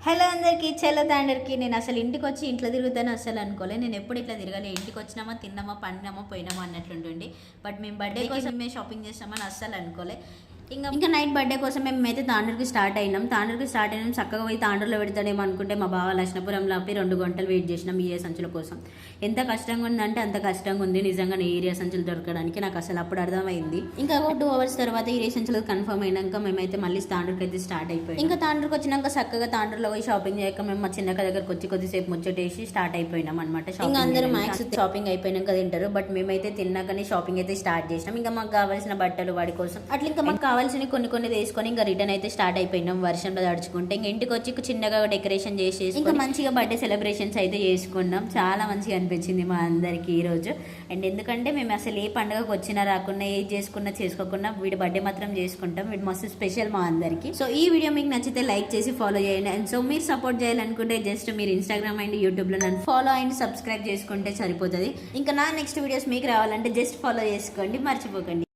Hello అందరికీ చలో తాండర్కి నేను అసలు ఇంటికి వచ్చి ఇంట్లో తిరుగుతాను అసలు అనుకోలే. నేను ఎప్పుడు ఇట్లా తిరగాలి, ఇంటికి వచ్చినామా తిన్నామా పండినామా పోయినామా అన్నట్లుంటుండే. బట్ మేము బర్త్డే కోసం మేము షాపింగ్ చేస్తామని అస్సలు అనుకోలే. ఇంకా నైట్ బర్త్డే కోసం మేమైతే తాండూరుకి స్టార్ట్ అయినాం. చక్కగా పోయి తాండూరులో పెడతాడేమో అనుకుంటే మా బావ లక్ష్మపురంలో ఆపి 2 గంటలు వెయిట్ చేసినాం ఏరియా సంచుల కోసం. ఎంత కష్టంగా ఉందంటే అంత కష్టంగా ఉంది నిజంగా ఏరియా సంచులు దొరకడానికి. నాకు అసలు అప్పుడు అర్థమైంది. ఇంకా 2 అవర్స్ తర్వాత ఏరియా సంచులు కన్ఫర్మ్ అయినాక మేమైతే మళ్ళీ తాండూరుకి అయితే స్టార్ట్ అయిపోయి ఇంకా తాండూరుకి వచ్చినాక చక్కగా తాండూరులో పోయి షాపింగ్ చేయక మేము మా చిన్నక్క దగ్గరకు వచ్చి కొద్దిసేపు ముచ్చటేసి స్టార్ట్ అయిపోయినాం అనమాట. ఇంకా అందరూ మ్యాక్స్ షాపింగ్ అయిపోయినాక తింటారు, బట్ మేమైతే తిన్నాకనే షాపింగ్ అయితే స్టార్ట్ చేసినాం. ఇంకా మాకు కావాల్సిన బట్టలు వాడి కోసం అట్లా ఇంకా మాకు కావాల్సిన కొన్ని వేసుకొని ఇంకా రిటర్న్ అయితే స్టార్ట్ అయిపోయినాం వర్షంలో తడుచుకుంటే. ఇంకా ఇంటికి వచ్చి చిన్నగా డెకరేషన్ చేసి ఇంకా మంచిగా బర్త్డే సెలబ్రేషన్స్ అయితే చేసుకున్నాం. చాలా మంచిగా అనిపించింది మా అందరికి ఈ రోజు. అండ్ ఎందుకంటే మేము అసలు ఏ పండుగకు వచ్చినా రాకున్నా ఏది చేసుకున్నా చేసుకోకుండా వీడి బర్త్డే మాత్రం చేసుకుంటాం. వీడు మస్తు స్పెషల్ మా అందరికి. సో ఈ వీడియో మీకు నచ్చితే లైక్ చేసి ఫాలో చేయండి. అండ్ సో మీరు సపోర్ట్ చేయాలనుకుంటే జస్ట్ మీరు ఇన్స్టాగ్రామ్ అండ్ యూట్యూబ్లో నన్ను ఫాలో అండ్ సబ్స్క్రైబ్ చేసుకుంటే సరిపోతుంది. ఇంకా నా నెక్స్ట్ వీడియోస్ మీకు రావాలంటే జస్ట్ ఫాలో చేసుకోండి, మర్చిపోకండి.